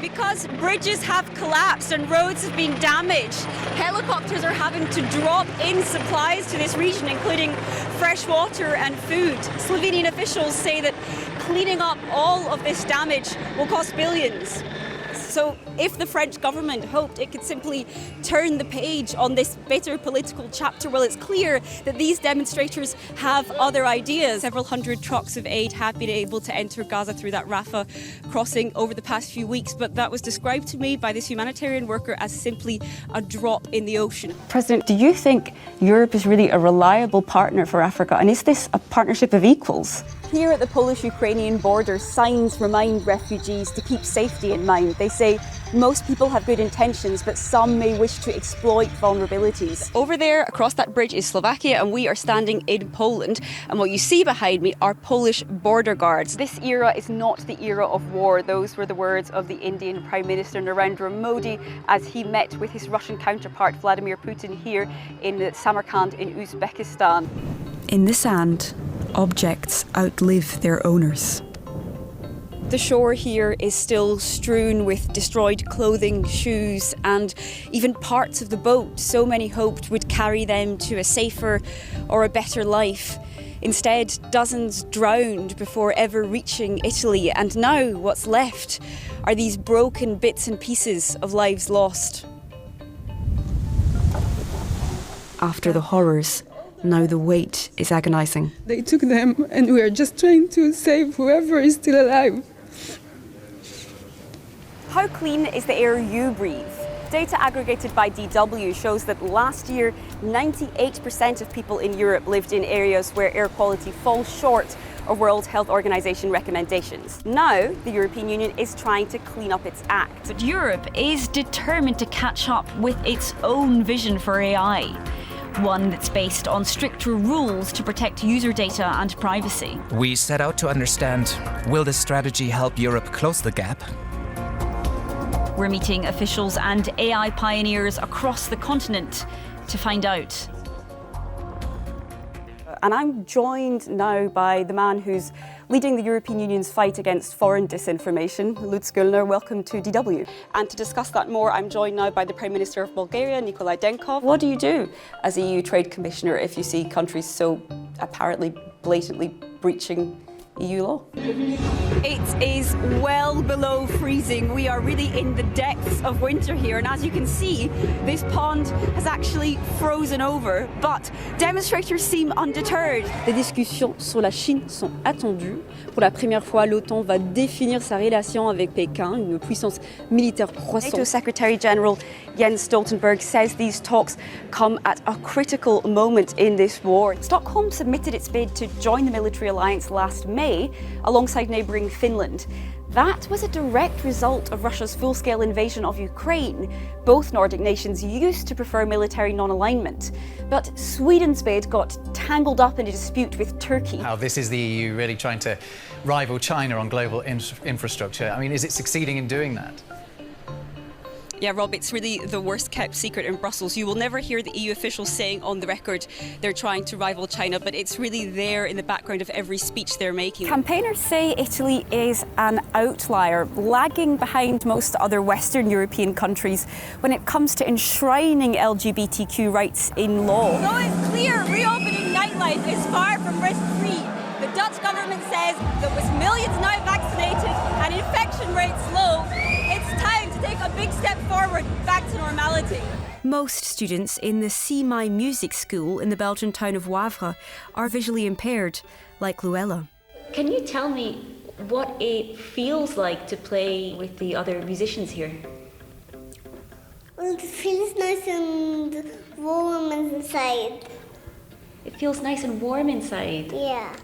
Because bridges have collapsed and roads have been damaged, helicopters are having to drop in supplies to this region, including fresh water and food. Slovenian officials say that cleaning up all of this damage will cost billions. So if the French government hoped it could simply turn the page on this bitter political chapter, well, it's clear that these demonstrators have other ideas. Several hundred trucks of aid have been able to enter Gaza through that Rafah crossing over the past few weeks, but that was described to me by this humanitarian worker as simply a drop in the ocean. President, do you think Europe is really a reliable partner for Africa, and is this a partnership of equals? Here at the Polish-Ukrainian border, signs remind refugees to keep safety in mind. They say most people have good intentions, but some may wish to exploit vulnerabilities. Over there, across that bridge, is Slovakia, and we are standing in Poland. And what you see behind me are Polish border guards. This era is not the era of war. Those were the words of the Indian Prime Minister Narendra Modi as he met with his Russian counterpart Vladimir Putin here in Samarkand in Uzbekistan. In the sand, objects outlive their owners. The shore here is still strewn with destroyed clothing, shoes, and even parts of the boat so many hoped would carry them to a safer or a better life. Instead, dozens drowned before ever reaching Italy, and now what's left are these broken bits and pieces of lives lost. After the horrors, now the weight is agonising. They took them and we are just trying to save whoever is still alive. How clean is the air you breathe? Data aggregated by DW shows that last year, 98% of people in Europe lived in areas where air quality falls short of World Health Organization recommendations. Now, the European Union is trying to clean up its act. But Europe is determined to catch up with its own vision for AI. One that's based on stricter rules to protect user data and privacy. We set out to understand, will this strategy help Europe close the gap? We're meeting officials and AI pioneers across the continent to find out. And I'm joined now by the man who's leading the European Union's fight against foreign disinformation, Lutz Gülner. Welcome to DW. And to discuss that more, I'm joined now by the Prime Minister of Bulgaria, Nikolai Denkov. What do you do as EU Trade Commissioner if you see countries so apparently blatantly breaching EU law? It is well below freezing. We are really in the depths of winter here, and as you can see, this pond has actually frozen over, but demonstrators seem undeterred. Les discussions sur la Chine sont attendues. Pour la première fois, l'OTAN va définir sa relation avec Pékin, une puissance militaire croissante. NATO Secretary General Jens Stoltenberg says these talks come at a critical moment in this war. Stockholm submitted its bid to join the military alliance last May, alongside neighbouring Finland. That was a direct result of Russia's full-scale invasion of Ukraine. Both Nordic nations used to prefer military non-alignment. But Sweden's bid got tangled up in a dispute with Turkey. How this is the EU really trying to rival China on global infrastructure. I mean, is it succeeding in doing that? Yeah, Rob, it's really the worst kept secret in Brussels. You will never hear the EU officials saying on the record they're trying to rival China, but it's really there in the background of every speech they're making. Campaigners say Italy is an outlier, lagging behind most other Western European countries when it comes to enshrining LGBTQ rights in law. So it's clear reopening nightlife is far from risk-free. The Dutch government says that with millions now vaccinated and infection rates low, it's time to take a big step forward back to normality. Most students in the CMI Music School in the Belgian town of Wavre are visually impaired, like Luella. Can you tell me what it feels like to play with the other musicians here? Well, it feels nice and warm inside. It feels nice and warm inside? Yeah.